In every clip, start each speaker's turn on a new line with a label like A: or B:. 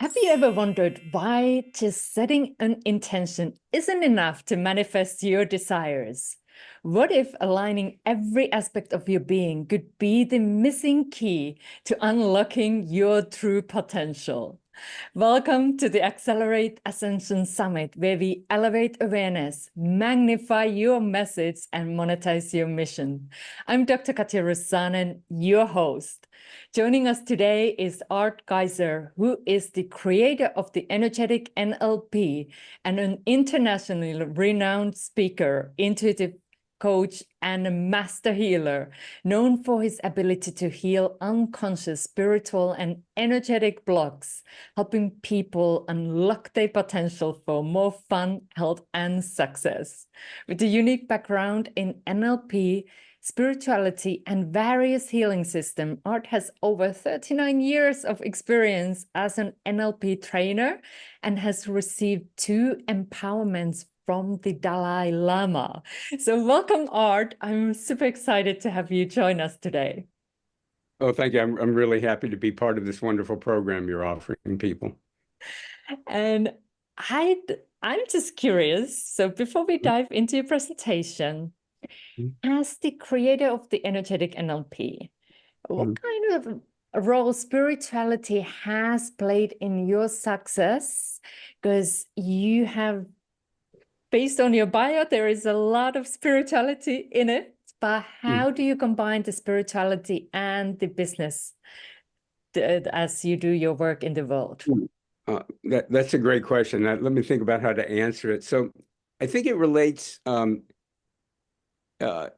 A: Have you ever wondered why just setting an intention isn't enough to manifest your desires? What if aligning every aspect of your being could be the missing key to unlocking your true potential? Welcome to the Accelerate Ascension Summit, where we elevate awareness, magnify your message, and monetize your mission. I'm Dr. Katja Rusanen, your host. Joining us today is Art Giser, who is the creator of the Energetic NLP and an internationally renowned speaker, intuitive coach, and a master healer, known for his ability to heal unconscious spiritual and energetic blocks, helping people unlock their potential for more fun, health, and success. With a unique background in NLP, spirituality, and various healing systems, Art has over 39 years of experience as an NLP trainer and has received 2 empowerments from the Dalai Lama. So welcome, Art. I'm super excited to have you join us today.
B: Oh, thank you. I'm really happy to be part of this wonderful program you're offering people.
A: And I'm just curious. So before we dive into your presentation, as the creator of the Energetic NLP, what kind of a role spirituality has played in your success? Because you have, based on your bio, there is a lot of spirituality in it. But how do you combine the spirituality and the business as you do your work in the world?
B: That's a great question. Let me think about how to answer it. So I think it relates to a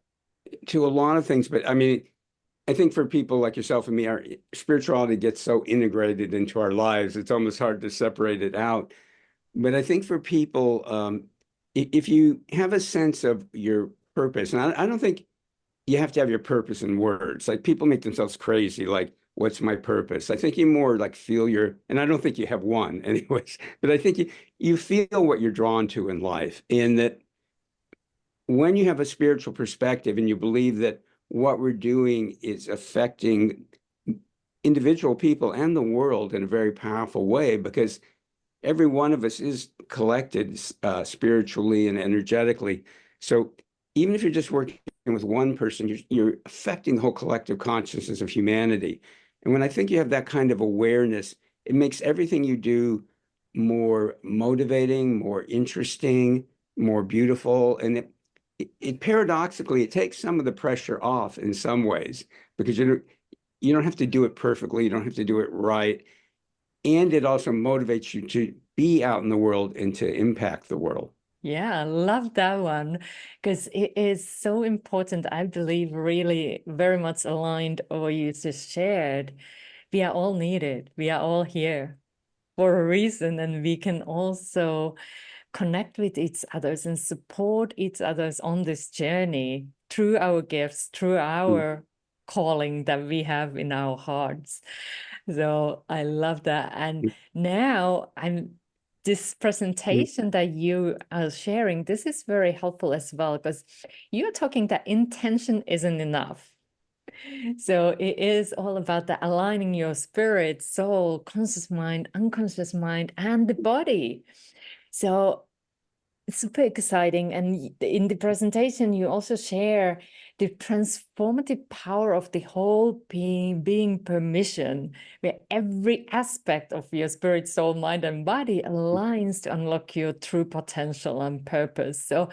B: lot of things, but I mean, I think for people like yourself and me, our spirituality gets so integrated into our lives, it's almost hard to separate it out. But I think for people, if you have a sense of your purpose, and I don't think you have to have your purpose in words. Like people make themselves crazy, like, what's my purpose? I think you more like feel and I don't think you have one anyways, but I think you feel what you're drawn to in life. And that when you have a spiritual perspective and you believe that what we're doing is affecting individual people and the world in a very powerful way, because every one of us is collected spiritually and energetically. So even if you're just working with one person, you're affecting the whole collective consciousness of humanity. And when I think you have that kind of awareness, it makes everything you do more motivating, more interesting, more beautiful. And it paradoxically, it takes some of the pressure off in some ways, because you don't have to do it perfectly. You don't have to do it right. And it also motivates you to be out in the world and to impact the world.
A: Yeah, I love that one, because it is so important. I believe really very much aligned what you just shared. We are all needed. We are all here for a reason, and we can also connect with each others and support each others on this journey through our gifts, through our calling that we have in our hearts. So I love that. And now this presentation that you are sharing, this is very helpful as well, because you're talking that intention isn't enough. So it is all about the aligning your spirit, soul, conscious mind, unconscious mind, and the body. So it's super exciting. And in the presentation, you also share the transformative power of the whole being permission, where every aspect of your spirit, soul, mind, and body aligns to unlock your true potential and purpose. So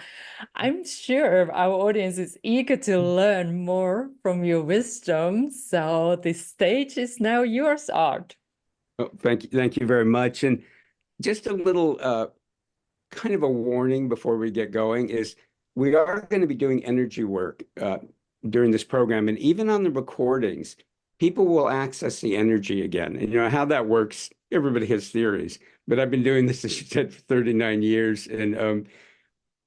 A: I'm sure our audience is eager to learn more from your wisdom. So the stage is now yours, Art.
B: Oh, thank you very much. And just a little kind of a warning before we get going is we are going to be doing energy work during this program. And even on the recordings, people will access the energy again. And you know how that works, everybody has theories. But I've been doing this, as you said, for 39 years. And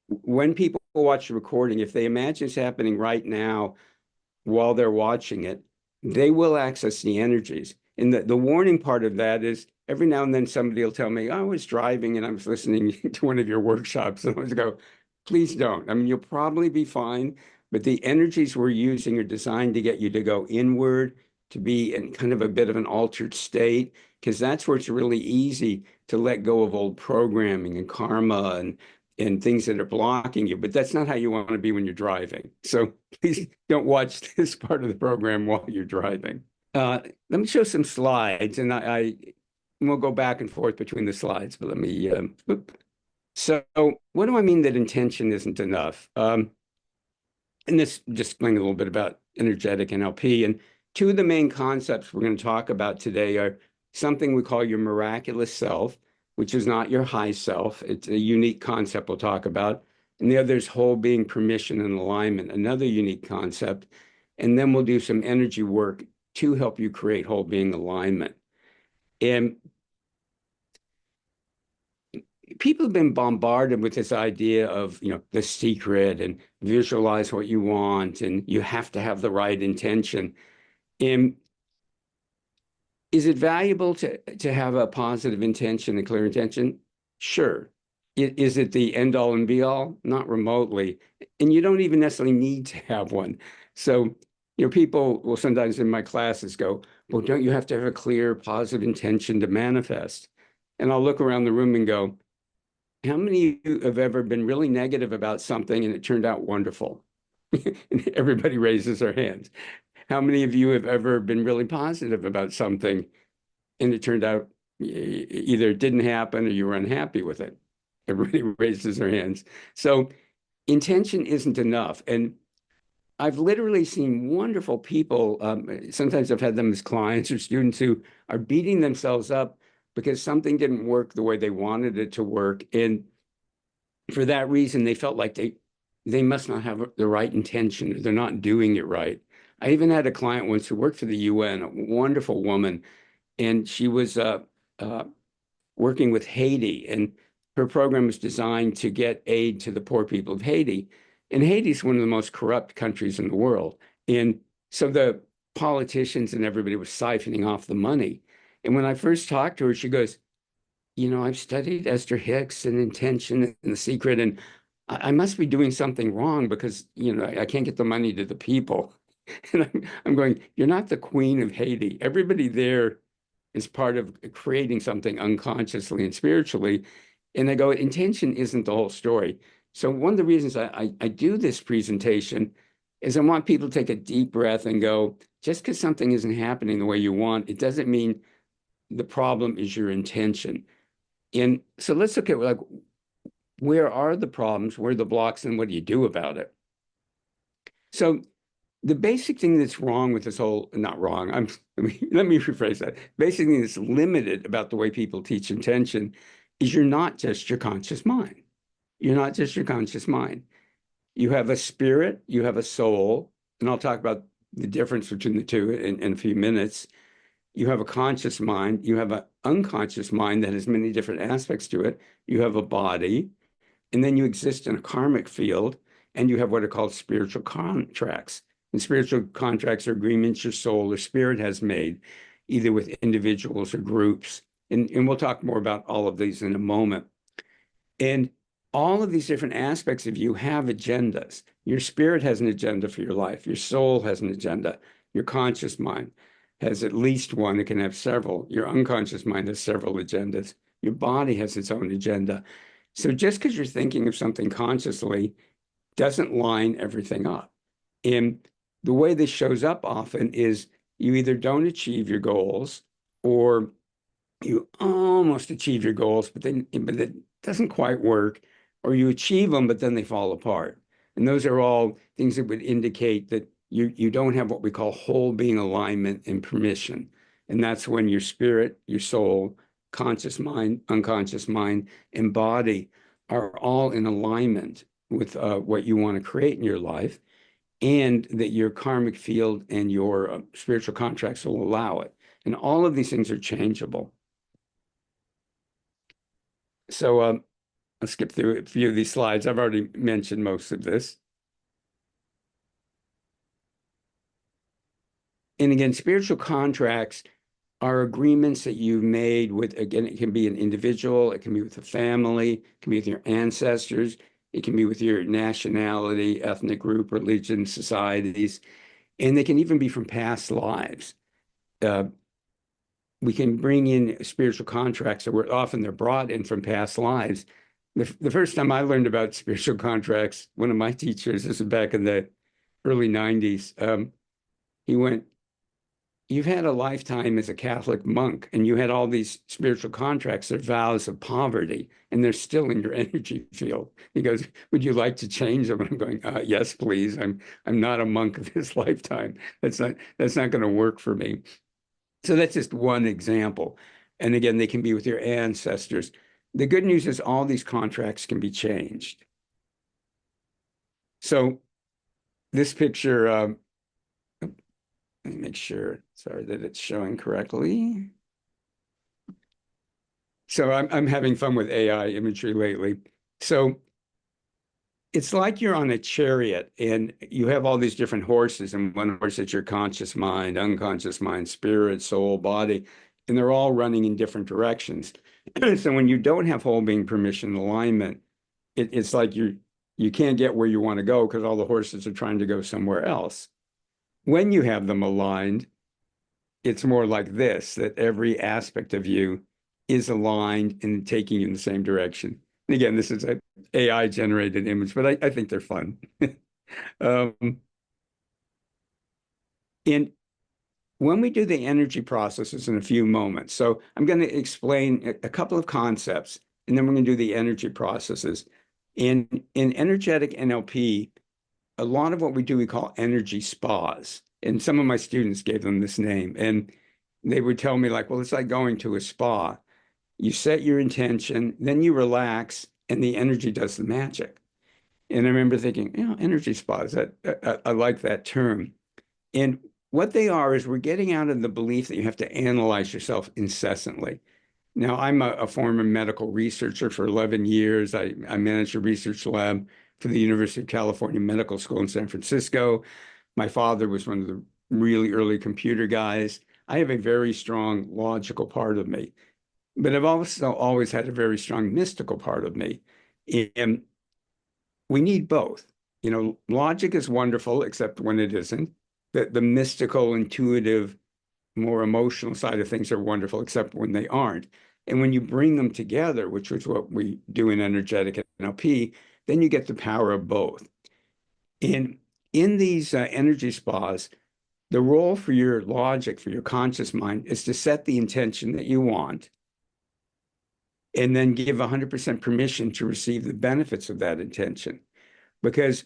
B: when people watch the recording, if they imagine it's happening right now while they're watching it, they will access the energies. And the warning part of that is every now and then somebody will tell me, I was driving and I was listening to one of your workshops. And I always go, please don't. I mean, you'll probably be fine, but the energies we're using are designed to get you to go inward to be in kind of a bit of an altered state, because that's where it's really easy to let go of old programming and karma and things that are blocking you. But that's not how you want to be when you're driving. So please don't watch this part of the program while you're driving. Let me show some slides, and we'll go back and forth between the slides, but let me, So what do I mean that intention isn't enough? And this just explain a little bit about energetic NLP. And two of the main concepts we're going to talk about today are something we call your miraculous self, which is not your high self. It's a unique concept we'll talk about. And the other is whole being, permission, and alignment, another unique concept. And then we'll do some energy work to help you create whole being alignment. And people have been bombarded with this idea of, the secret and visualize what you want, and you have to have the right intention. And is it valuable to have a positive intention, a clear intention? Sure. Is it the end all and be all? Not remotely. And you don't even necessarily need to have one. So, people will sometimes in my classes go, well, don't you have to have a clear positive intention to manifest? And I'll look around the room and go, how many of you have ever been really negative about something and it turned out wonderful? And everybody raises their hands. How many of you have ever been really positive about something and it turned out either it didn't happen or you were unhappy with it? Everybody raises their hands. So intention isn't enough. And I've literally seen wonderful people. Sometimes I've had them as clients or students who are beating themselves up because something didn't work the way they wanted it to work. And for that reason, they felt like they must not have the right intention, or they're not doing it right. I even had a client once who worked for the UN, a wonderful woman, and she was working with Haiti, and her program was designed to get aid to the poor people of Haiti. And Haiti is one of the most corrupt countries in the world. And so the politicians and everybody was siphoning off the money. And when I first talked to her, she goes, I've studied Esther Hicks and intention and the secret, and I must be doing something wrong because, I can't get the money to the people. And I'm going, you're not the queen of Haiti. Everybody there is part of creating something unconsciously and spiritually. And I go, intention isn't the whole story. So one of the reasons I do this presentation is I want people to take a deep breath and go, just because something isn't happening the way you want, it doesn't mean the problem is your intention. And so let's look at where are the problems, where are the blocks, and what do you do about it? So the basic thing that's wrong with this whole, not wrong, let me rephrase that. Basic thing that's limited about the way people teach intention is you're not just your conscious mind. You're not just your conscious mind. You have a spirit, you have a soul, and I'll talk about the difference between the two in a few minutes. You have a conscious mind, you have an unconscious mind that has many different aspects to it. You have a body, and then you exist in a karmic field, and you have what are called spiritual contracts. And spiritual contracts are agreements your soul or spirit has made, either with individuals or groups. And we'll talk more about all of these in a moment. And all of these different aspects of you have agendas. Your spirit has an agenda for your life. Your soul has an agenda. Your conscious mind has at least one. It can have several. Your unconscious mind has several agendas. Your body has its own agenda. So just because you're thinking of something consciously doesn't line everything up. And the way this shows up often is you either don't achieve your goals or you almost achieve your goals, but it doesn't quite work, or you achieve them, but then they fall apart. And those are all things that would indicate that you don't have what we call whole being alignment and permission. And that's when your spirit, your soul, conscious mind, unconscious mind, and body are all in alignment with what you want to create in your life, and that your karmic field and your spiritual contracts will allow it. And all of these things are changeable. So I'll skip through a few of these slides. I've already mentioned most of this. And again, spiritual contracts are agreements that you've made with, again, it can be an individual, it can be with a family, it can be with your ancestors, it can be with your nationality, ethnic group, religion, societies, and they can even be from past lives. we can bring in spiritual contracts, or often they're brought in from past lives. The first time I learned about spiritual contracts, one of my teachers, this is back in the early 90s, he went, "You've had a lifetime as a Catholic monk, and you had all these spiritual contracts, they're vows of poverty, and they're still in your energy field." He goes, "Would you like to change them?" I'm going, "Yes, please. I'm not a monk this lifetime. That's not going to work for me." So that's just one example. And again, they can be with your ancestors. The good news is all these contracts can be changed. So this picture, let me make sure, sorry, that it's showing correctly. So I'm having fun with AI imagery lately. So it's like you're on a chariot and you have all these different horses, and one horse is your conscious mind, unconscious mind, spirit, soul, body, and they're all running in different directions. So when you don't have whole being permission alignment, it's like you can't get where you want to go because all the horses are trying to go somewhere else. When you have them aligned, it's more like this, that every aspect of you is aligned and taking you in the same direction. And again, this is an AI generated image, but I think they're fun. And when we do the energy processes in a few moments, so I'm going to explain a couple of concepts, and then we're going to do the energy processes. In energetic NLP, a lot of what we do, we call energy spas. And some of my students gave them this name. And they would tell me, like, well, it's like going to a spa. You set your intention, then you relax, and the energy does the magic. And I remember thinking, energy spas, I like that term. And what they are is we're getting out of the belief that you have to analyze yourself incessantly. Now, I'm a former medical researcher for 11 years. I managed a research lab for the University of California Medical School in San Francisco. My father was one of the really early computer guys. I have a very strong logical part of me, but I've also always had a very strong mystical part of me. And we need both. Logic is wonderful, except when it isn't. The mystical, intuitive, more emotional side of things are wonderful, except when they aren't. And when you bring them together, which is what we do in energetic NLP, then you get the power of both. And in these energy spas, the role for your logic, for your conscious mind, is to set the intention that you want and then give 100% permission to receive the benefits of that intention. Because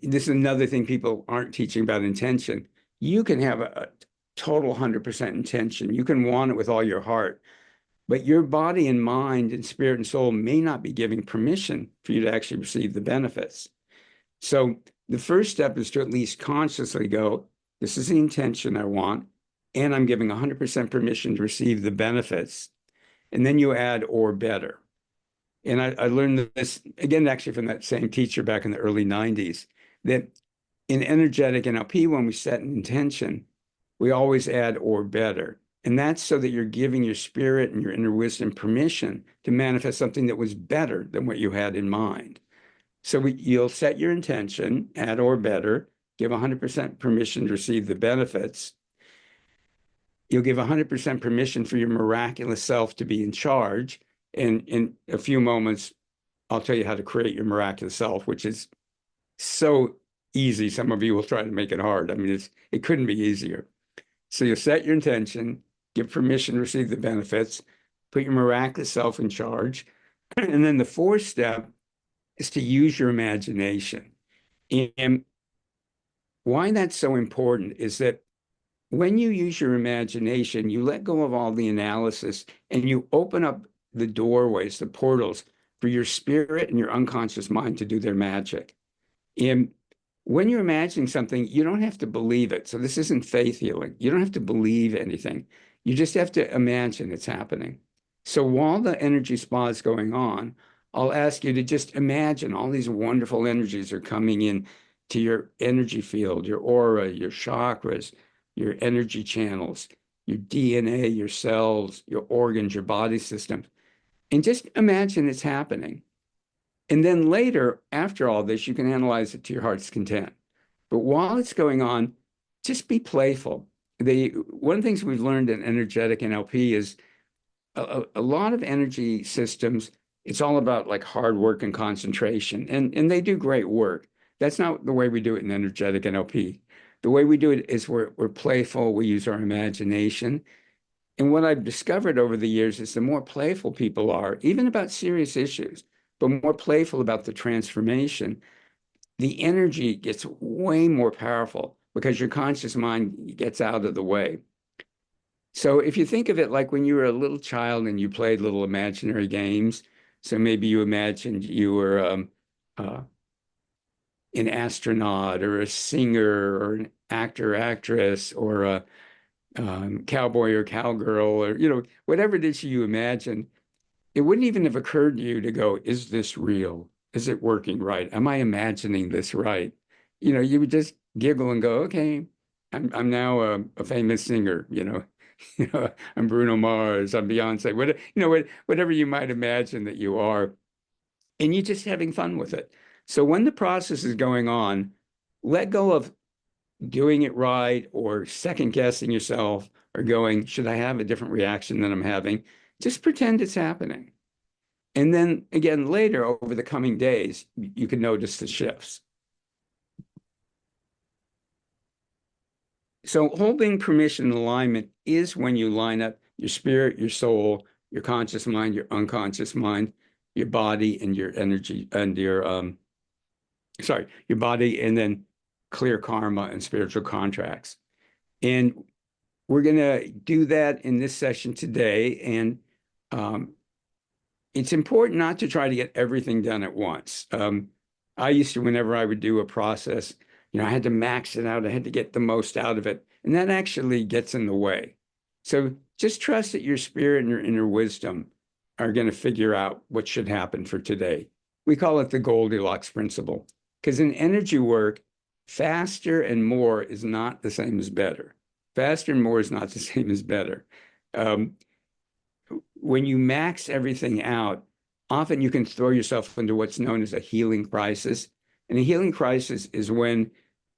B: this is another thing people aren't teaching about intention. You can have a total 100% intention. You can want it with all your heart, but your body and mind and spirit and soul may not be giving permission for you to actually receive the benefits. So the first step is to at least consciously go, this is the intention I want, and I'm giving 100% permission to receive the benefits. And then you add or better. And I learned this, again, actually from that same teacher back in the early 90s, that in energetic NLP, when we set an intention, we always add or better. And that's so that you're giving your spirit and your inner wisdom permission to manifest something that was better than what you had in mind. So you'll set your intention, add or better, give 100% permission to receive the benefits. You'll give 100% permission for your miraculous self to be in charge. And in a few moments, I'll tell you how to create your miraculous self, which is so easy. Some of you will try to make it hard. I mean, it couldn't be easier. So you set your intention, give permission to receive the benefits, put your miraculous self in charge. And then the fourth step is to use your imagination. And why that's so important is that when you use your imagination, you let go of all the analysis and you open up the doorways, the portals for your spirit and your unconscious mind to do their magic. And when you're imagining something, you don't have to believe it. So this isn't faith healing. You don't have to believe anything. You just have to imagine it's happening. So while the energy spa is going on, I'll ask you to just imagine all these wonderful energies are coming in to your energy field, your aura, your chakras, your energy channels, your DNA, your cells, your organs, your body system. And just imagine it's happening. And then later, after all this, you can analyze it to your heart's content. But while it's going on, just be playful. one of the things we've learned in energetic NLP is a lot of energy systems, it's all about like hard work and concentration, and they do great work. That's not the way we do it in energetic NLP. The way we do it is we're playful, we use our imagination. And what I've discovered over the years is the more playful people are, even about serious issues, but more playful about the transformation, the energy gets way more powerful because your conscious mind gets out of the way. So if you think of it like when you were a little child and you played little imaginary games, so maybe you imagined you were uh, an astronaut or a singer or an actor, actress, or a cowboy or cowgirl, or whatever it is you imagine, it wouldn't even have occurred to you to go, is this real? Is it working right? Am I imagining this right? You would just giggle and go, okay, I'm now a famous singer, I'm Bruno Mars, I'm Beyonce, whatever you might imagine that you are, and you're just having fun with it. So when the process is going on, let go of doing it right or second guessing yourself or going, should I have a different reaction than I'm having? Just pretend it's happening. And then again, later over the coming days, you can notice the shifts. So holding permission and alignment is when you line up your spirit, your soul, your conscious mind, your unconscious mind, your body and your energy and your body, and then clear karma and spiritual contracts. And we're going to do that in this session today. And it's important not to try to get everything done at once. I used to, whenever I would do a process, I had to max it out. I had to get the most out of it. And that actually gets in the way. So just trust that your spirit and your inner wisdom are going to figure out what should happen for today. We call it the Goldilocks principle. Because in energy work, faster and more is not the same as better. Faster and more is not the same as better. When you max everything out, often you can throw yourself into what's known as a healing crisis. And a healing crisis is when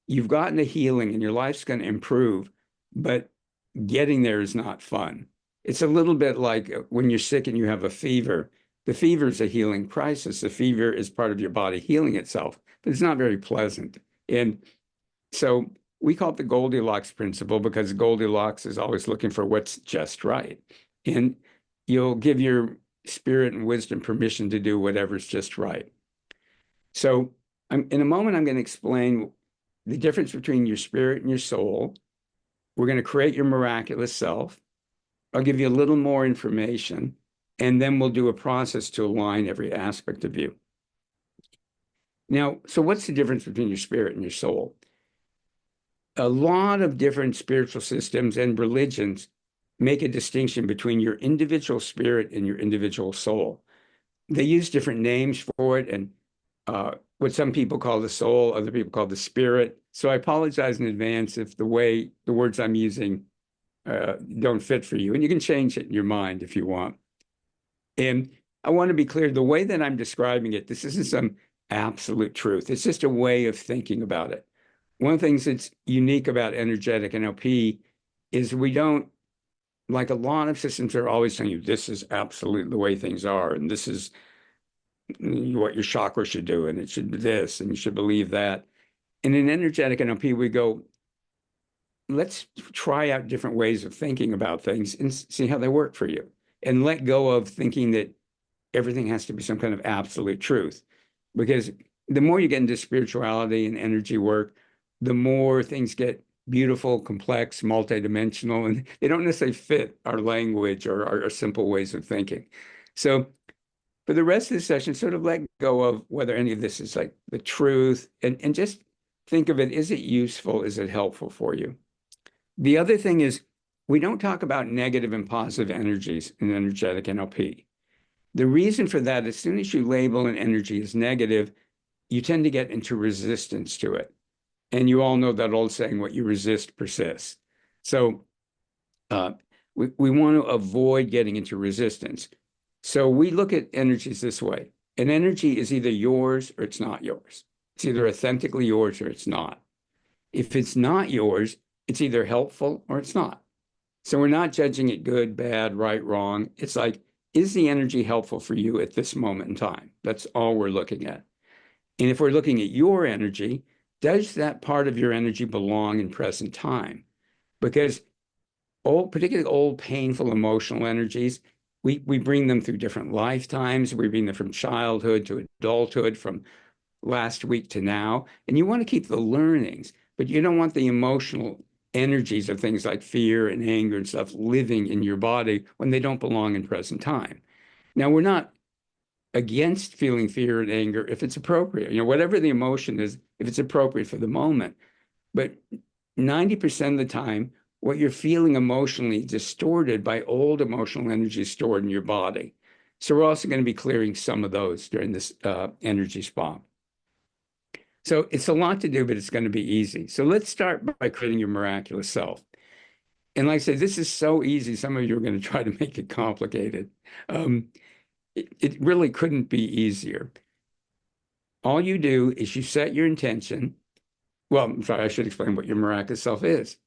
B: you've gotten the healing and your life's going to improve, but getting there is not fun. It's a little bit like when you're sick and you have a fever. The fever is a healing crisis. The fever is part of your body healing itself, but it's not very pleasant. And so we call it the Goldilocks principle because Goldilocks is always looking for what's just right. And you'll give your spirit and wisdom permission to do whatever's just right. So in a moment, I'm going to explain the difference between your spirit and your soul. We're going to create your miraculous self. I'll give you a little more information, and then we'll do a process to align every aspect of you. Now, so what's the difference between your spirit and your soul? A lot of different spiritual systems and religions make a distinction between your individual spirit and your individual soul. They use different names for it, and what some people call the soul, other people call the spirit. So I apologize in advance if the words I'm using don't fit for you, and you can change it in your mind if you want. And I want to be clear, the way that I'm describing it, this isn't some absolute truth. It's just a way of thinking about it. One of the things that's unique about energetic NLP is we don't, like a lot of systems are always telling you, this is absolutely the way things are, and this is what your chakra should do, and it should be this, and you should believe that. And in energetic NLP, we go, let's try out different ways of thinking about things and see how they work for you. And let go of thinking that everything has to be some kind of absolute truth. Because the more you get into spirituality and energy work, the more things get beautiful, complex, multidimensional, and they don't necessarily fit our language or our simple ways of thinking. So for the rest of the session, sort of let go of whether any of this is like the truth and just think of it, is it useful? Is it helpful for you? The other thing is we don't talk about negative and positive energies in energetic NLP. The reason for that, as soon as you label an energy as negative, you tend to get into resistance to it. And you all know that old saying, what you resist persists. So we want to avoid getting into resistance. So we look at energies this way. An energy is either yours or it's not yours. It's either authentically yours or it's not. If it's not yours, it's either helpful or it's not. So we're not judging it good, bad, right, wrong. It's like, is the energy helpful for you at this moment in time? That's all we're looking at. And if we're looking at your energy, does that part of your energy belong in present time? Because particularly old, painful, emotional energies, we bring them through different lifetimes. We bring them from childhood to adulthood, from last week to now. And you want to keep the learnings, but you don't want the emotional energies of things like fear and anger and stuff living in your body when they don't belong in present time. Now, we're not against feeling fear and anger if it's appropriate. Whatever the emotion is, if it's appropriate for the moment. But 90% of the time, what you're feeling emotionally is distorted by old emotional energy stored in your body. So we're also going to be clearing some of those during this energy spa. So it's a lot to do, but it's going to be easy. So let's start by creating your miraculous self. And like I said, this is so easy. Some of you are going to try to make it complicated. It really couldn't be easier. All you do is you set your intention. Well, I'm sorry, I should explain what your miraculous self is.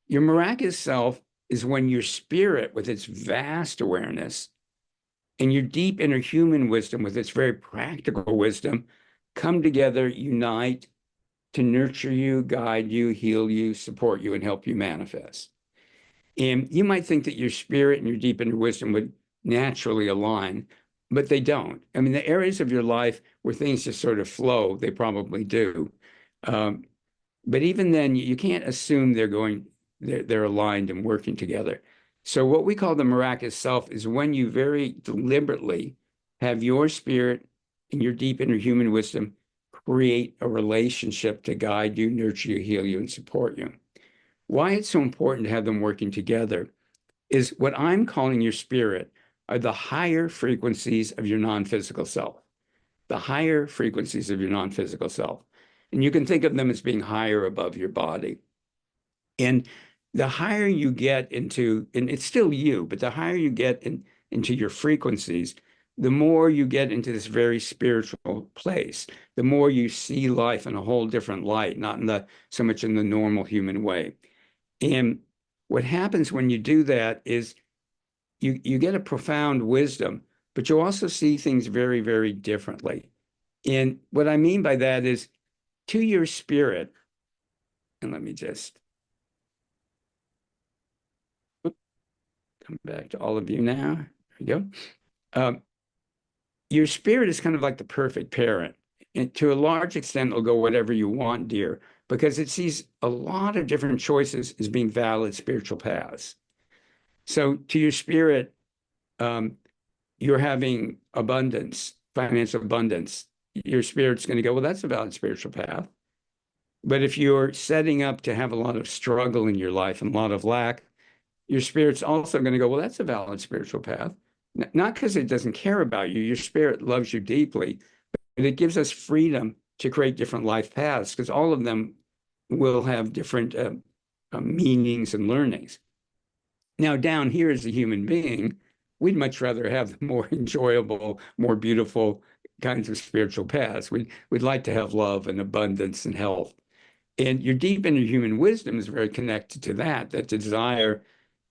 B: Your miraculous self is when your spirit, with its vast awareness, and your deep inner human wisdom, with its very practical wisdom, come together, unite to nurture you, guide you, heal you, support you, and help you manifest. And you might think that your spirit and your deep inner wisdom would naturally align, but they don't. I mean, the areas of your life where things just sort of flow, they probably do. But even then, you can't assume they're aligned and working together. So what we call the miraculous self is when you very deliberately have your spirit and your deep inner human wisdom create a relationship to guide you, nurture you, heal you, and support you. Why it's so important to have them working together is what I'm calling your spirit are the higher frequencies of your non-physical self, the higher frequencies of your non-physical self. And you can think of them as being higher above your body. And the higher you get into, and it's still you, but the higher you get into your frequencies, the more you get into this very spiritual place, the more you see life in a whole different light, not so much in the normal human way. And what happens when you do that is you get a profound wisdom, but you also see things very, very differently. And what I mean by that is to your spirit, and let me just come back to all of you now. There we go. Your spirit is kind of like the perfect parent. And to a large extent, it'll go whatever you want, dear, because it sees a lot of different choices as being valid spiritual paths. So to your spirit, you're having abundance, financial abundance. Your spirit's going to go, well, that's a valid spiritual path. But if you're setting up to have a lot of struggle in your life and a lot of lack, your spirit's also going to go, well, that's a valid spiritual path. Not because it doesn't care about you. Your spirit loves you deeply, but it gives us freedom to create different life paths because all of them will have different meanings and learnings. Now, down here as a human being, we'd much rather have the more enjoyable, more beautiful kinds of spiritual paths. We'd like to have love and abundance and health. And your deep inner human wisdom is very connected to that desire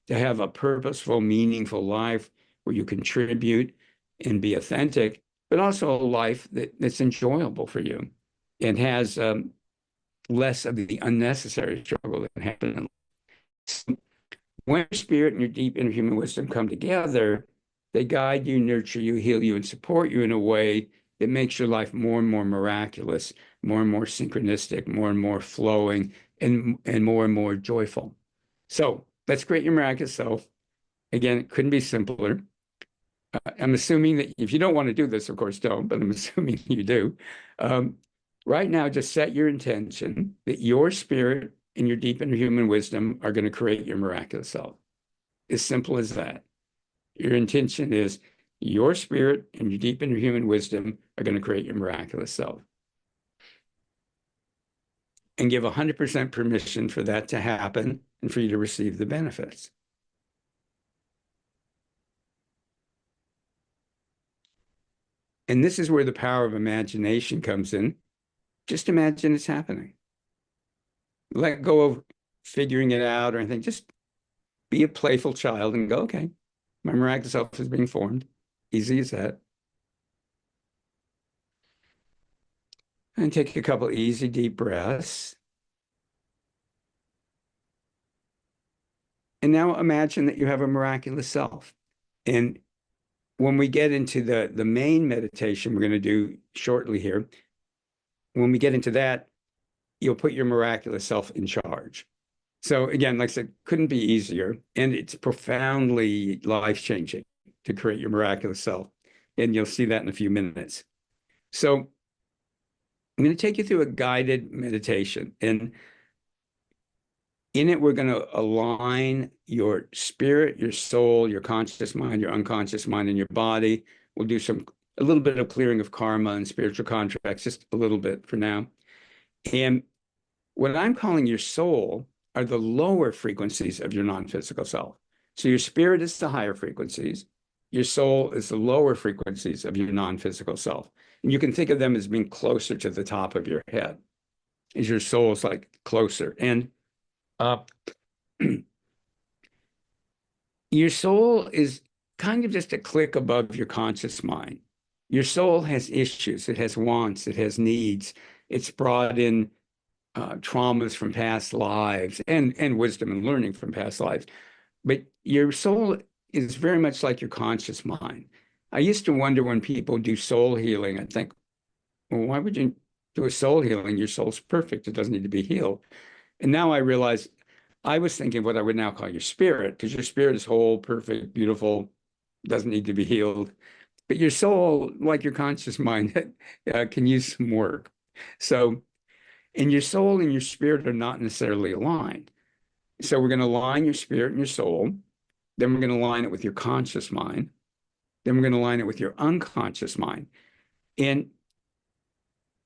B: to have a purposeful, meaningful life where you contribute and be authentic, but also a life that's enjoyable for you and has less of the unnecessary struggle that can happen in life. When your spirit and your deep inner human wisdom come together, they guide you, nurture you, heal you, and support you in a way that makes your life more and more miraculous, more and more synchronistic, more and more flowing, and more joyful. So let's create your miraculous self. Again, it couldn't be simpler. I'm assuming that if you don't want to do this, of course, don't, but I'm assuming you do. Right now, just set your intention that your spirit and your deep inner human wisdom are going to create your miraculous self. As simple as that. Your intention is your spirit and your deep inner human wisdom are going to create your miraculous self. And give 100% permission for that to happen and for you to receive the benefits. And this is where the power of imagination comes in. Just imagine it's happening. Let go of figuring it out or anything. Just be a playful child and go, okay, my miraculous self is being formed. Easy as that. And take a couple easy, deep breaths. And now imagine that you have a miraculous self. And when we get into the main meditation we're going to do shortly here, when we get into that, you'll put your miraculous self in charge. So again, like I said, couldn't be easier. And it's profoundly life-changing to create your miraculous self. And you'll see that in a few minutes. So I'm going to take you through a guided meditation. And in it, we're going to align your spirit, your soul, your conscious mind, your unconscious mind, and your body. We'll do a little bit of clearing of karma and spiritual contracts, just a little bit for now. And what I'm calling your soul are the lower frequencies of your non-physical self. So your spirit is the higher frequencies. Your soul is the lower frequencies of your non-physical self. And you can think of them as being closer to the top of your head, as your soul is like closer. And your soul is kind of just a click above your conscious mind. Your soul has issues, it has wants, it has needs. It's brought in traumas from past lives and wisdom and learning from past lives. But your soul is very much like your conscious mind. I used to wonder when people do soul healing, I think, well, why would you do a soul healing? Your soul's perfect. It doesn't need to be healed. And now I realize I was thinking what I would now call your spirit, because your spirit is whole, perfect, beautiful, doesn't need to be healed. But your soul, like your conscious mind, can use some work. So, and your soul and your spirit are not necessarily aligned. So we're going to align your spirit and your soul. Then we're going to align it with your conscious mind. Then we're going to align it with your unconscious mind. And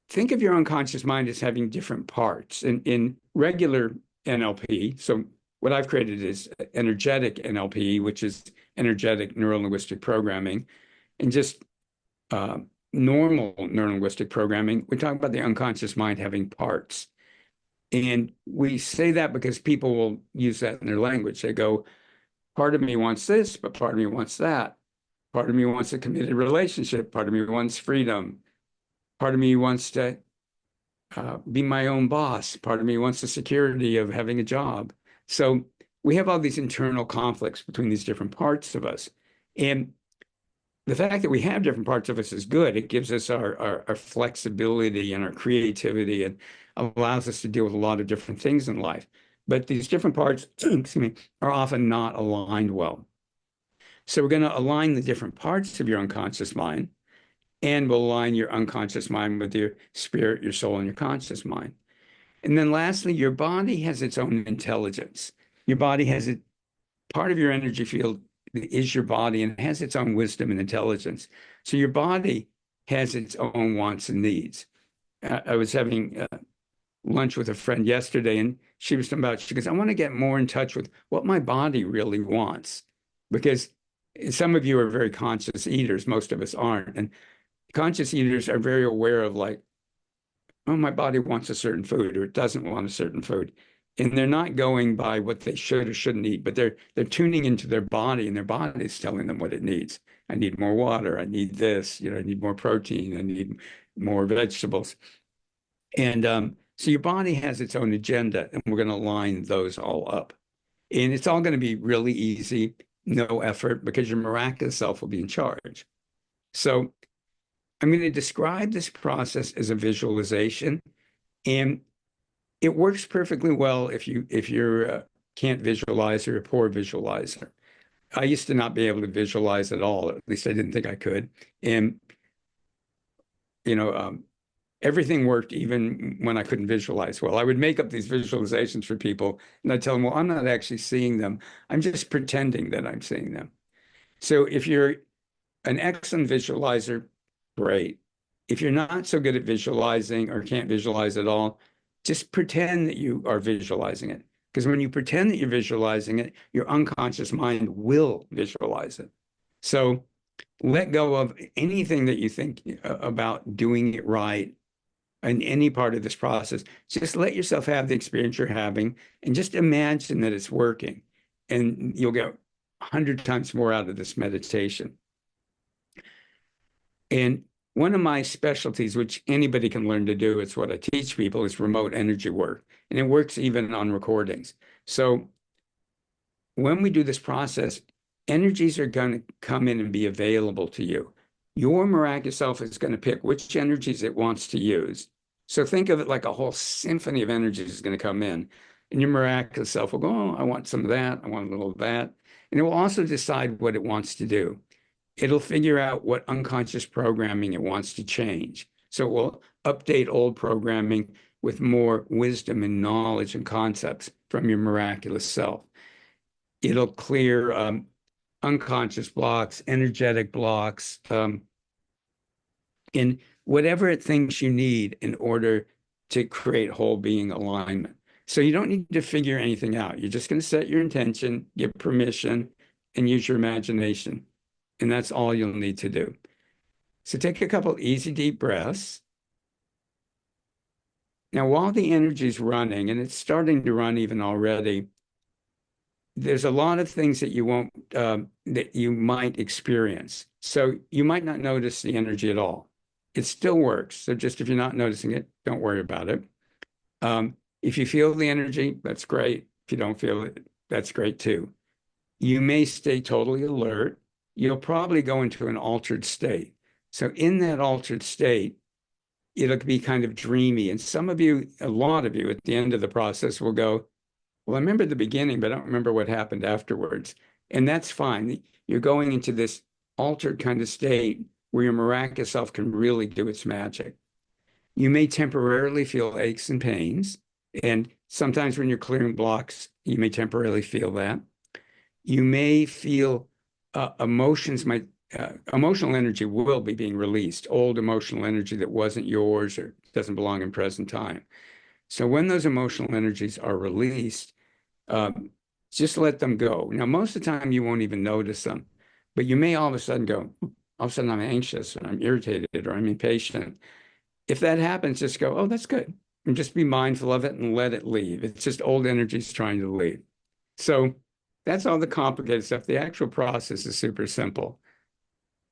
B: think of your unconscious mind as having different parts. In regular NLP, so what I've created is energetic NLP, which is energetic neuro-linguistic programming, and just normal neuro-linguistic programming, we talk about the unconscious mind having parts. And we say that because people will use that in their language. They go, part of me wants this, but part of me wants that. Part of me wants a committed relationship. Part of me wants freedom. Part of me wants to be my own boss. Part of me wants the security of having a job. So we have all these internal conflicts between these different parts of us. And the fact that we have different parts of us is good. It gives us our flexibility and our creativity and allows us to deal with a lot of different things in life. But these different parts, excuse me, are often not aligned well. So we're going to align the different parts of your unconscious mind, and we'll align your unconscious mind with your spirit, your soul, and your conscious mind. And then lastly, your body has its own intelligence. Your body has a part of your energy field is your body and has its own wisdom and intelligence. So your body has its own wants and needs. I was having lunch with a friend yesterday, and she was talking about, she goes, I want to get more in touch with what my body really wants. Because some of you are very conscious eaters, most of us aren't. And conscious eaters are very aware of like, oh, my body wants a certain food or it doesn't want a certain food. And they're not going by what they should or shouldn't eat, but they're tuning into their body, and their body is telling them what it needs. I need more water. I need this. I need more protein. I need more vegetables. And so your body has its own agenda, and we're going to line those all up. And it's all going to be really easy, no effort, because your miraculous self will be in charge. So I'm going to describe this process as a visualization, and it works perfectly well if you're can't visualize or you're a poor visualizer. I used to not be able to visualize at all. At least I didn't think I could. And everything worked even when I couldn't visualize well. I would make up these visualizations for people, and I'd tell them, well, I'm not actually seeing them. I'm just pretending that I'm seeing them. So if you're an excellent visualizer, great. If you're not so good at visualizing or can't visualize at all, just pretend that you are visualizing it. Because when you pretend that you're visualizing it, your unconscious mind will visualize it. So let go of anything that you think about doing it right in any part of this process, just let yourself have the experience you're having and just imagine that it's working. And you'll get 100 times more out of this meditation. And one of my specialties, which anybody can learn to do, it's what I teach people, is remote energy work. And it works even on recordings. So when we do this process, energies are going to come in and be available to you. Your miraculous self is going to pick which energies it wants to use. So think of it like a whole symphony of energies is going to come in. And your miraculous self will go, oh, I want some of that. I want a little of that. And it will also decide what it wants to do. It'll figure out what unconscious programming it wants to change. So it will update old programming with more wisdom and knowledge and concepts from your miraculous self. It'll clear unconscious blocks, energetic blocks, in whatever it thinks you need in order to create whole being alignment. So you don't need to figure anything out. You're just going to set your intention, give permission, and use your imagination. And that's all you'll need to do. So take a couple easy, deep breaths. Now, while the energy's running, and it's starting to run even already, there's a lot of things that you won't, that you might experience. So you might not notice the energy at all. It still works. So just if you're not noticing it, don't worry about it. If you feel the energy, that's great. If you don't feel it, that's great too. You may stay totally alert. You'll probably go into an altered state. So in that altered state, it'll be kind of dreamy. And some of you, a lot of you at the end of the process will go, well, I remember the beginning, but I don't remember what happened afterwards. And that's fine. You're going into this altered kind of state where your miraculous self can really do its magic. You may temporarily feel aches and pains. And sometimes when you're clearing blocks, you may temporarily feel that. You may feel emotional energy will be being released, old emotional energy that wasn't yours or doesn't belong in present time. So when those emotional energies are released, just let them go. Now, most of the time you won't even notice them, but you may all of a sudden go, all of a sudden I'm anxious or I'm irritated or I'm impatient. If that happens, just go, oh, that's good. And just be mindful of it and let it leave. It's just old energies trying to leave. So that's all the complicated stuff. The actual process is super simple.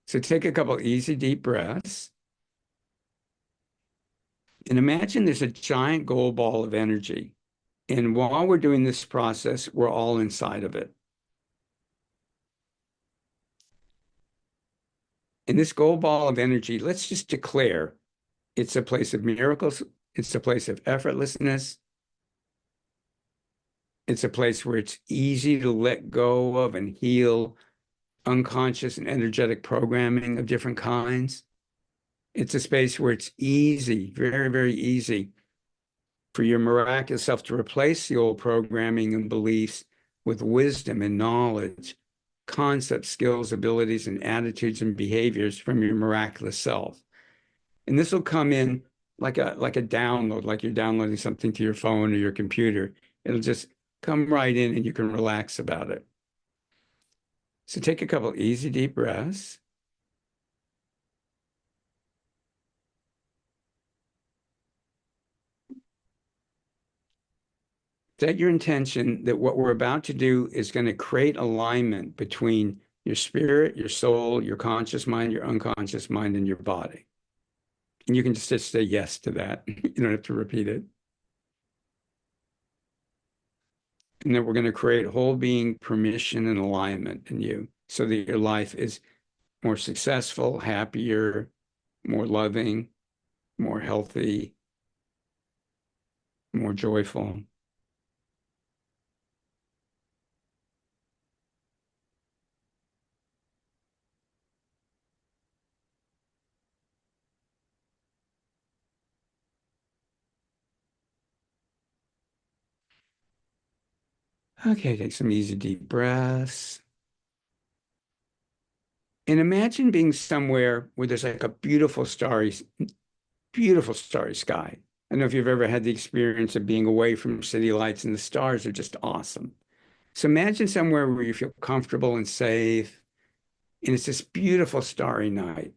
B: So take a couple easy, deep breaths. And imagine there's a giant gold ball of energy. And while we're doing this process, we're all inside of it. And this gold ball of energy, let's just declare it's a place of miracles. It's a place of effortlessness. It's a place where it's easy to let go of and heal unconscious and energetic programming of different kinds. It's a space where it's easy, very, very easy for your miraculous self to replace the old programming and beliefs with wisdom and knowledge, concepts, skills, abilities, and attitudes and behaviors from your miraculous self. And this will come in like a download, like you're downloading something to your phone or your computer. It'll just come right in and you can relax about it. So take a couple easy, deep breaths. Set your intention that what we're about to do is going to create alignment between your spirit, your soul, your conscious mind, your unconscious mind, and your body. And you can just say yes to that. You don't have to repeat it. And then we're going to create whole being permission and alignment in you so that your life is more successful, happier, more loving, more healthy, more joyful. Okay, take some easy deep breaths. And imagine being somewhere where there's like a beautiful starry sky. I don't know if you've ever had the experience of being away from city lights and the stars are just awesome. So imagine somewhere where you feel comfortable and safe, and it's this beautiful starry night.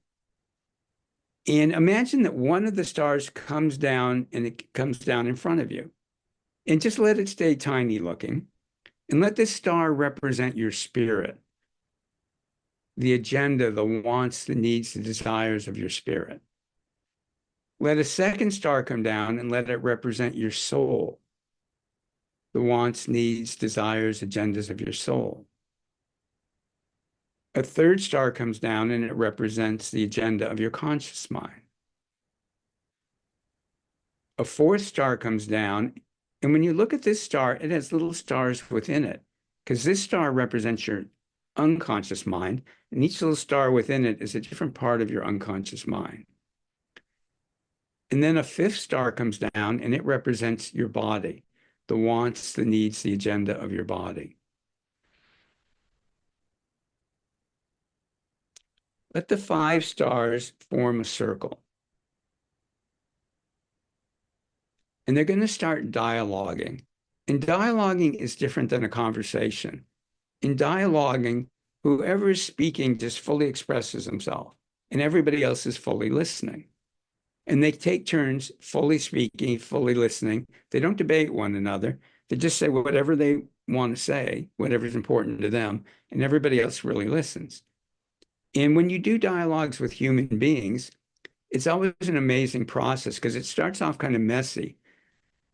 B: And imagine that one of the stars comes down and it comes down in front of you. And just let it stay tiny looking. And let this star represent your spirit, the agenda, the wants, the needs, the desires of your spirit. Let a second star come down and let it represent your soul, the wants, needs, desires, agendas of your soul. A third star comes down and it represents the agenda of your conscious mind. A fourth star comes down, and when you look at this star, it has little stars within it, because this star represents your unconscious mind, and each little star within it is a different part of your unconscious mind. And then a fifth star comes down, and it represents your body, the wants, the needs, the agenda of your body. Let the five stars form a circle. And they're going to start dialoguing. And dialoguing is different than a conversation. In dialoguing, whoever is speaking just fully expresses himself, and everybody else is fully listening. And they take turns fully speaking, fully listening. They don't debate one another. They just say whatever they want to say, whatever's important to them, and everybody else really listens. And when you do dialogues with human beings, it's always an amazing process because it starts off kind of messy.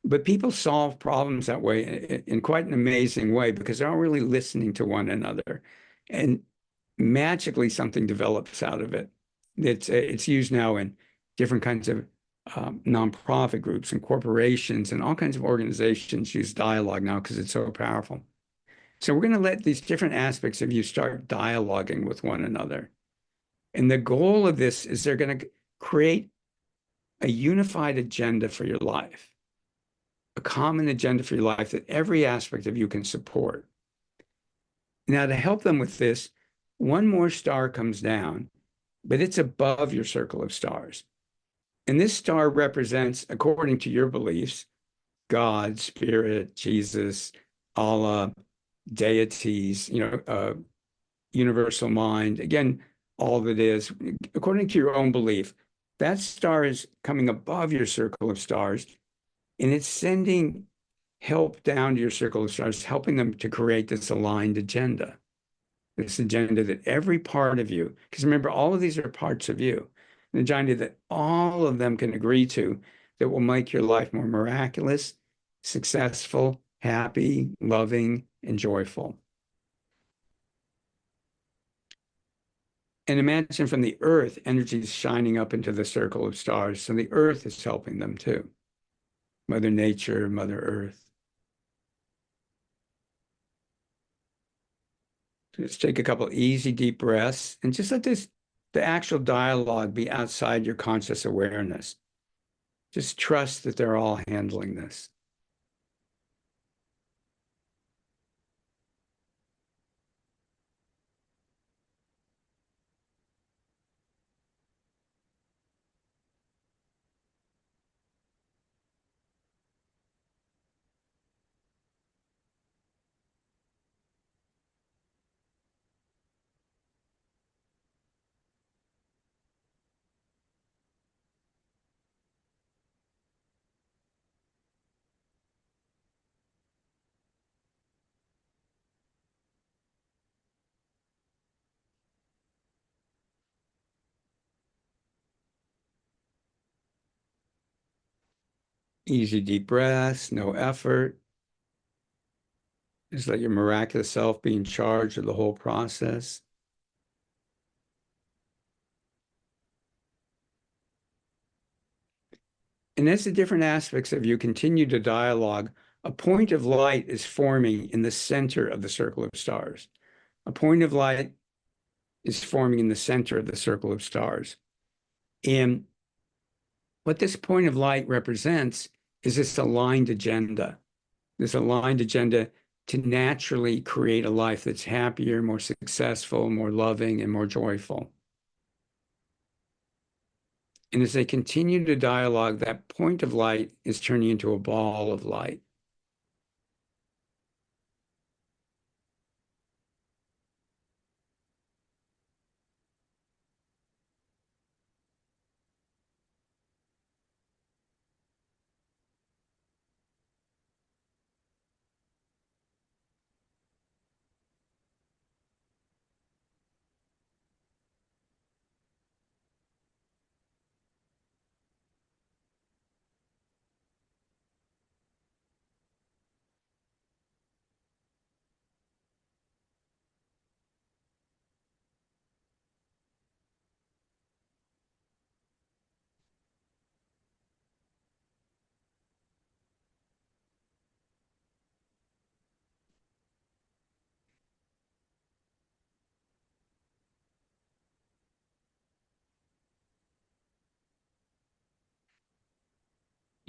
B: But people solve problems that way in quite an amazing way because they're all really listening to one another. And magically something develops out of it. It's used now in different kinds of nonprofit groups and corporations and all kinds of organizations use dialogue now because it's so powerful. So we're going to let these different aspects of you start dialoguing with one another. And the goal of this is they're going to create a unified agenda for your life, a common agenda for your life that every aspect of you can support. Now, to help them with this, one more star comes down, but it's above your circle of stars. And this star represents, according to your beliefs, God, Spirit, Jesus, Allah, deities, universal mind. Again, all of it is, according to your own belief, that star is coming above your circle of stars, and it's sending help down to your circle of stars, helping them to create this aligned agenda. This agenda that every part of you, because remember, all of these are parts of you, an agenda that all of them can agree to that will make your life more miraculous, successful, happy, loving, and joyful. And imagine from the earth, energy is shining up into the circle of stars. So the earth is helping them too. Mother Nature, Mother Earth. Just take a couple easy, deep breaths and just let the actual dialogue be outside your conscious awareness. Just trust that they're all handling this. Easy, deep breaths, no effort. Just let your miraculous self be in charge of the whole process. And as the different aspects of you continue to dialogue, a point of light is forming in the center of the circle of stars. A point of light is forming in the center of the circle of stars. And what this point of light represents is this aligned agenda to naturally create a life that's happier, more successful, more loving, and more joyful. And as they continue to dialogue, that point of light is turning into a ball of light.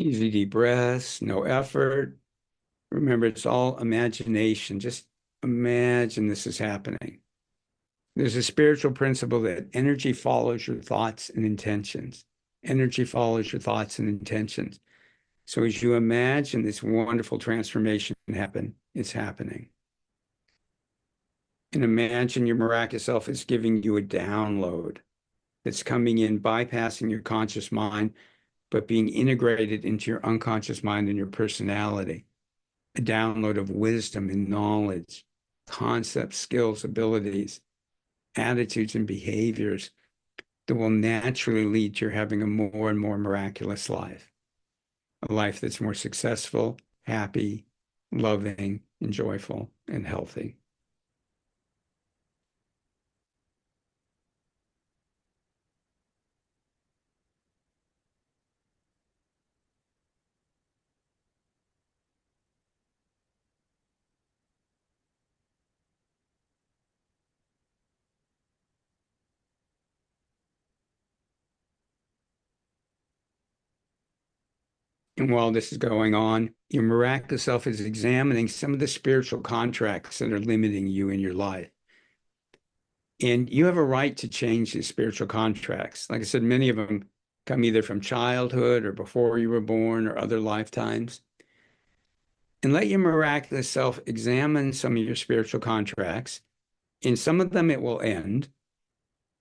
B: Easy deep breaths, no effort. Remember, it's all imagination. Just imagine this is happening. There's a spiritual principle that energy follows your thoughts and intentions. Energy follows your thoughts and intentions. So as you imagine this wonderful transformation happen, it's happening. And imagine your miraculous self is giving you a download that's coming in, bypassing your conscious mind, but being integrated into your unconscious mind and your personality. A download of wisdom and knowledge, concepts, skills, abilities, attitudes, and behaviors that will naturally lead to your having a more and more miraculous life. A life that's more successful, happy, loving, and joyful, and healthy. And while this is going on, your miraculous self is examining some of the spiritual contracts that are limiting you in your life. And you have a right to change these spiritual contracts. Like I said, many of them come either from childhood or before you were born or other lifetimes. And let your miraculous self examine some of your spiritual contracts. In some of them, it will end.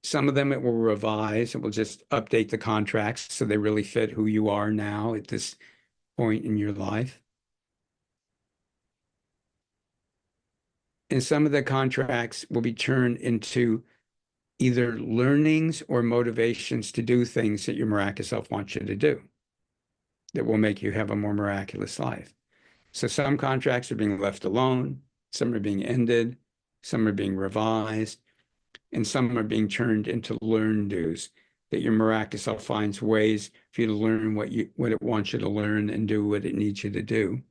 B: Some of them it will revise. It will just update the contracts so they really fit who you are now at this point in your life. And some of the contracts will be turned into either learnings or motivations to do things that your miraculous self wants you to do that will make you have a more miraculous life. So some contracts are being left alone, some are being ended, some are being revised, and some are being turned into learn do's that your miraculous self finds ways for you to learn what it wants you to learn and do what it needs you to do.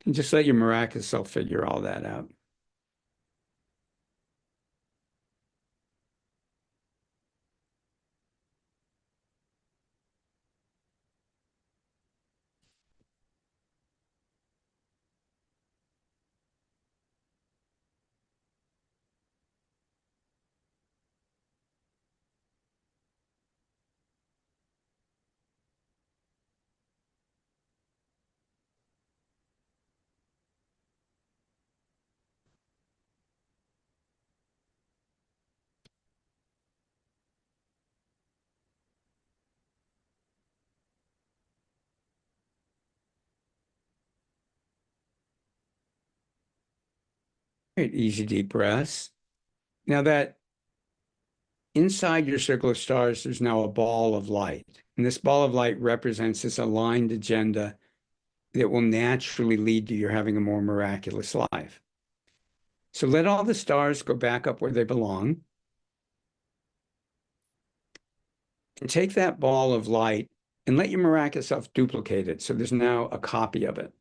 B: And just let your miraculous self figure all that out. Right, easy deep breaths. Now that inside your circle of stars, there's now a ball of light. And this ball of light represents this aligned agenda that will naturally lead to your having a more miraculous life. So let all the stars go back up where they belong. And take that ball of light and let your miraculous self duplicate it. So there's now a copy of it.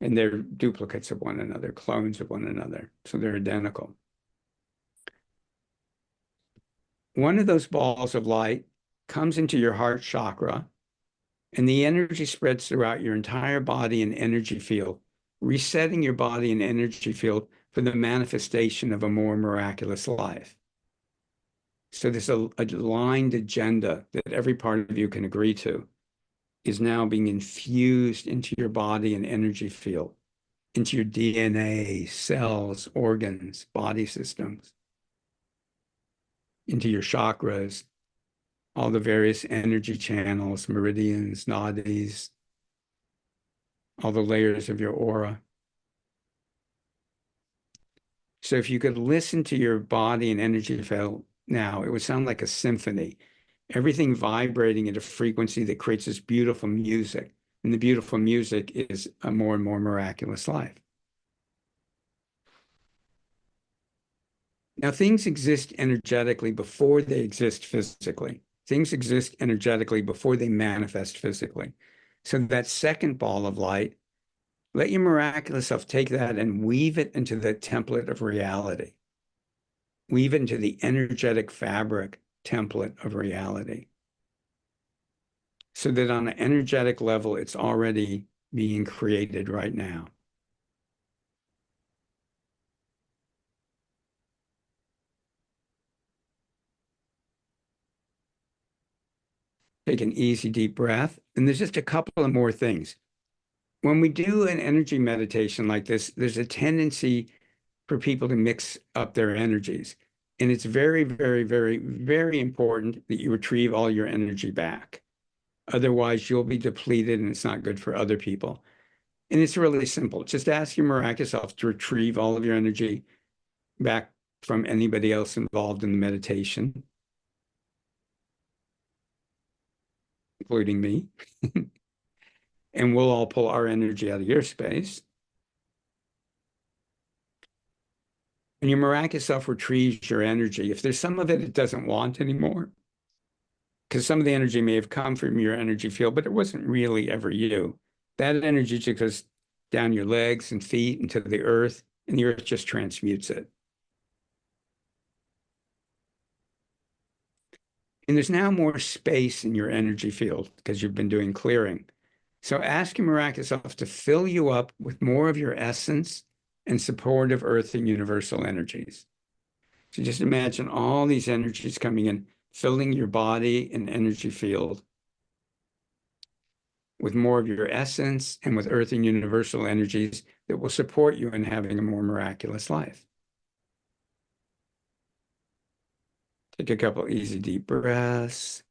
B: And they're duplicates of one another, clones of one another. So they're identical. One of those balls of light comes into your heart chakra, and the energy spreads throughout your entire body and energy field, resetting your body and energy field for the manifestation of a more miraculous life. So this aligned agenda that every part of you can agree to is now being infused into your body and energy field, into your DNA, cells, organs, body systems, into your chakras, all the various energy channels, meridians, nadis, all the layers of your aura. So if you could listen to your body and energy field now, it would sound like a symphony, everything vibrating at a frequency that creates this beautiful music. And the beautiful music is a more and more miraculous life. Now, things exist energetically before they exist physically. Things exist energetically before they manifest physically. So that second ball of light, let your miraculous self take that and weave it into the template of reality. Weave it into the energetic fabric template of reality. so that on an energetic level, it's already being created right now. Take an easy, deep breath. And there's just a couple of more things. When we do an energy meditation like this, there's a tendency for people to mix up their energies. And it's very, very, very, very important that you retrieve all your energy back. Otherwise, you'll be depleted and it's not good for other people. And it's really simple. Just ask your miraculous self to retrieve all of your energy back from anybody else involved in the meditation, including me. And we'll all pull our energy out of your space. And your miraculous self retrieves your energy. If there's some of it it doesn't want anymore, because some of the energy may have come from your energy field, but it wasn't really ever you. That energy just goes down your legs and feet into the earth, and the earth just transmutes it. And there's now more space in your energy field because you've been doing clearing. So ask your miraculous self to fill you up with more of your essence and supportive earth and universal energies. So just imagine all these energies coming in, filling your body and energy field with more of your essence and with earth and universal energies that will support you in having a more miraculous life. Take a couple easy deep breaths.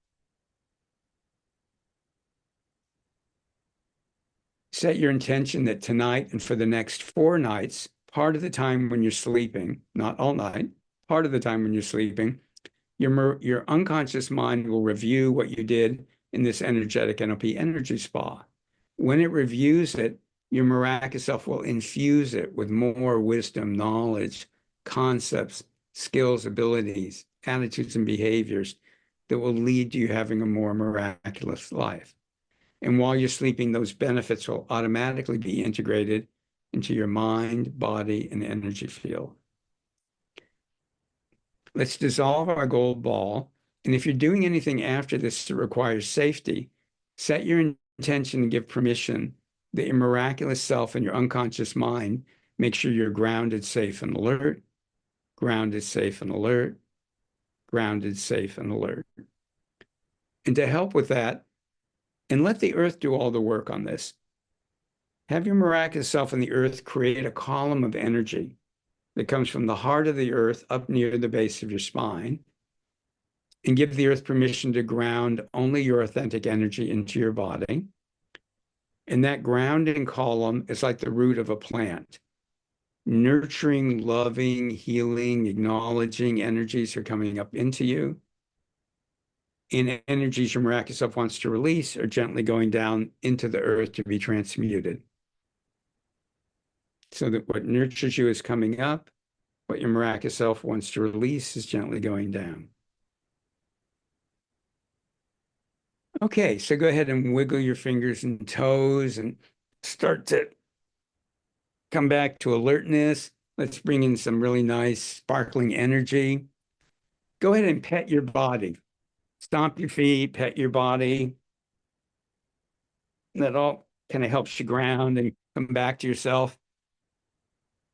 B: Set your intention that tonight and for the next 4 nights, part of the time when you're sleeping, not all night, part of the time when you're sleeping, your unconscious mind will review what you did in this energetic NLP energy spa. When it reviews it, your miraculous self will infuse it with more wisdom, knowledge, concepts, skills, abilities, attitudes, and behaviors that will lead to you having a more miraculous life. And while you're sleeping, those benefits will automatically be integrated into your mind, body, and energy field. Let's dissolve our gold ball. And if you're doing anything after this that requires safety, set your intention and give permission that your miraculous self and your unconscious mind make sure you're grounded, safe, and alert, grounded, safe, and alert, grounded, safe, and alert. And to help with that, and let the earth do all the work on this, have your miraculous self and the earth create a column of energy that comes from the heart of the earth up near the base of your spine, and give the earth permission to ground only your authentic energy into your body. And that grounding column is like the root of a plant. Nurturing, loving, healing, acknowledging energies are coming up into you. And energies your miraculous self wants to release are gently going down into the earth to be transmuted. So that what nurtures you is coming up, what your miraculous self wants to release is gently going down. Okay, so go ahead and wiggle your fingers and toes and start to come back to alertness. Let's bring in some really nice sparkling energy. Go ahead and pet your body. Stomp your feet, pet your body. That all kind of helps you ground and come back to yourself.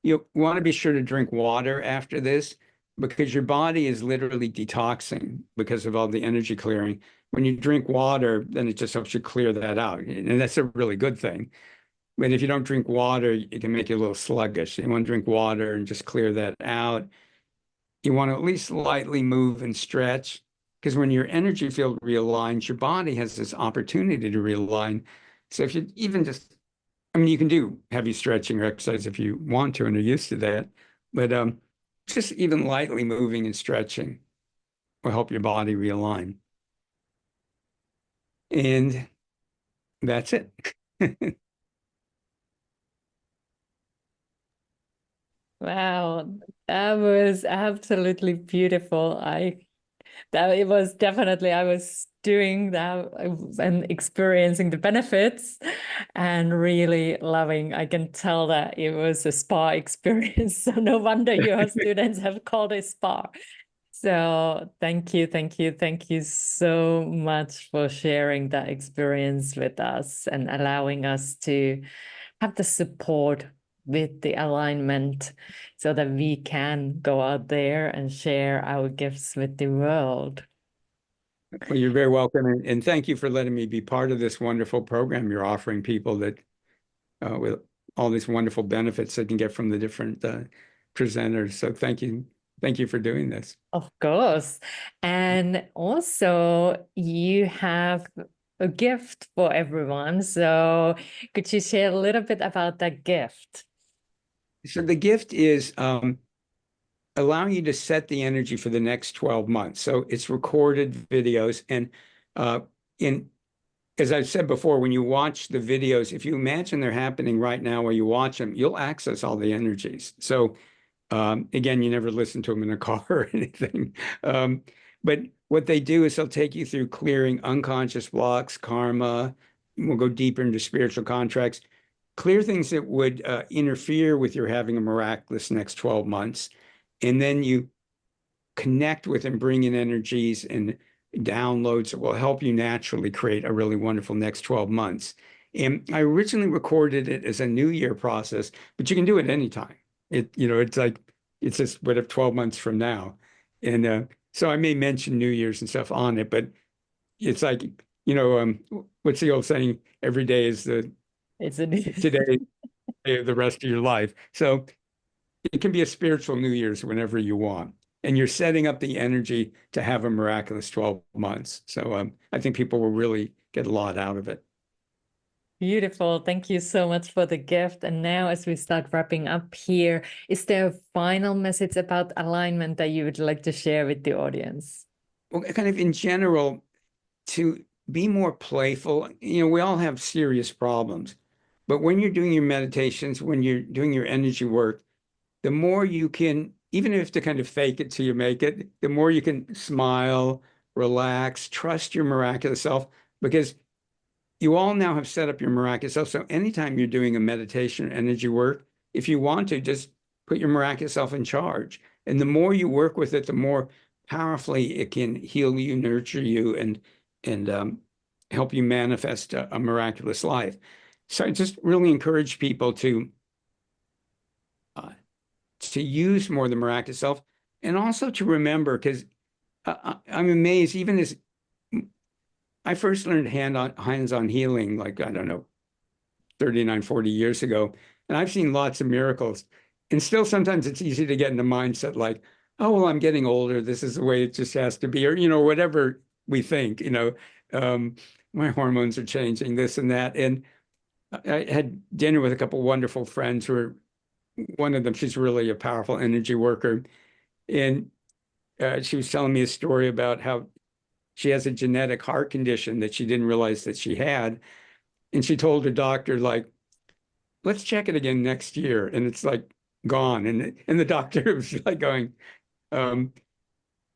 B: You want to be sure to drink water after this because your body is literally detoxing because of all the energy clearing. When you drink water, then it just helps you clear that out. And that's a really good thing. But if you don't drink water, it can make you a little sluggish. You want to drink water and just clear that out. You want to at least lightly move and stretch because when your energy field realigns, your body has this opportunity to realign. So if you even just, I mean, you can do heavy stretching or exercise if you want to and are used to that, but just even lightly moving and stretching will help your body realign. And that's it.
A: Wow, that was absolutely beautiful. It was definitely, I was doing that and experiencing the benefits and really loving. I can tell that it was a spa experience. So no wonder your students have called it spa. So thank you so much for sharing that experience with us and allowing us to have the support with the alignment so that we can go out there and share our gifts with the world.
B: Well, you're very welcome, and thank you for letting me be part of this wonderful program you're offering people that with all these wonderful benefits they can get from the different presenters. So thank you for doing this.
A: Of course. And also, you have a gift for everyone. So, could you share a little bit about that gift?
B: So the gift is allowing you to set the energy for the next 12 months. So it's recorded videos. And in as I've said before, when you watch the videos, if you imagine they're happening right now while you watch them, you'll access all the energies. So again, you never listen to them in a car or anything. But what they do is they'll take you through clearing unconscious blocks, karma. We'll go deeper into spiritual contracts, clear things that would interfere with your having a miraculous next 12 months. And then you connect with and bring in energies and downloads that will help you naturally create a really wonderful next 12 months. And I originally recorded it as a New Year process, but you can do it anytime. It's like, it's just what if 12 months from now. And so I may mention New Year's and stuff on it, but it's like, what's the old saying? Every day is today, the rest of your life. So it can be a spiritual New Year's whenever you want. And you're setting up the energy to have a miraculous 12 months. So I think people will really get a lot out of it.
A: Beautiful. Thank you so much for the gift. And now, as we start wrapping up here, is there a final message about alignment that you would like to share with the audience?
B: Well, kind of in general, to be more playful. We all have serious problems, but when you're doing your meditations, when you're doing your energy work, the more you can, even if to kind of fake it till you make it, the more you can smile, relax, trust your miraculous self, because you all now have set up your miraculous self. So anytime you're doing a meditation or energy work, if you want to, just put your miraculous self in charge. And the more you work with it, the more powerfully it can heal you, nurture you, and help you manifest a miraculous life. So I just really encourage people to use more of the miraculous self, and also to remember, because I'm amazed, even as I first learned hands-on healing, like, I don't know, 39, 40 years ago, and I've seen lots of miracles. And still sometimes it's easy to get in the mindset like, oh, well, I'm getting older. This is the way it just has to be, or, whatever we think, my hormones are changing, this and that. And I had dinner with a couple of wonderful friends who are, one of them, she's really a powerful energy worker. And she was telling me a story about how she has a genetic heart condition that she didn't realize that she had. And she told her doctor, like, let's check it again next year. And it's like gone. And the doctor was like going,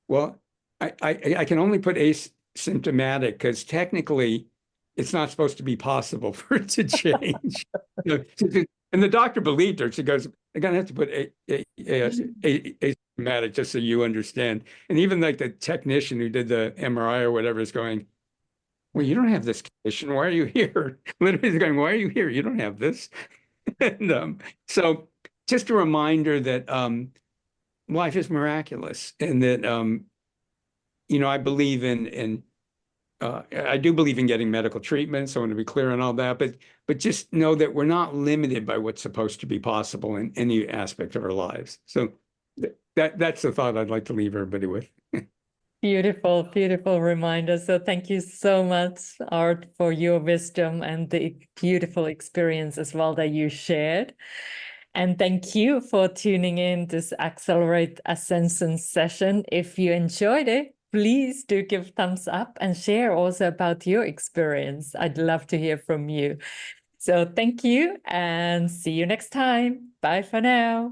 B: well, I can only put asymptomatic because technically it's not supposed to be possible for it to change. And the doctor believed her. She goes, I'm going to have to put asymptomatic just so you understand. And even like the technician who did the MRI or whatever is going, well, you don't have this condition. Why are you here? Literally going, why are you here? You don't have this. And so just a reminder that life is miraculous, and that, I believe I do believe in getting medical treatment, so I want to be clear on all that, but just know that we're not limited by what's supposed to be possible in any aspect of our lives. So that's the thought I'd like to leave everybody with.
A: Beautiful, beautiful reminder. So thank you so much, Art, for your wisdom and the beautiful experience as well that you shared. And thank you for tuning in this Accelerate Ascension session. If you enjoyed it, please do give thumbs up and share also about your experience. I'd love to hear from you. So thank you and see you next time. Bye for now.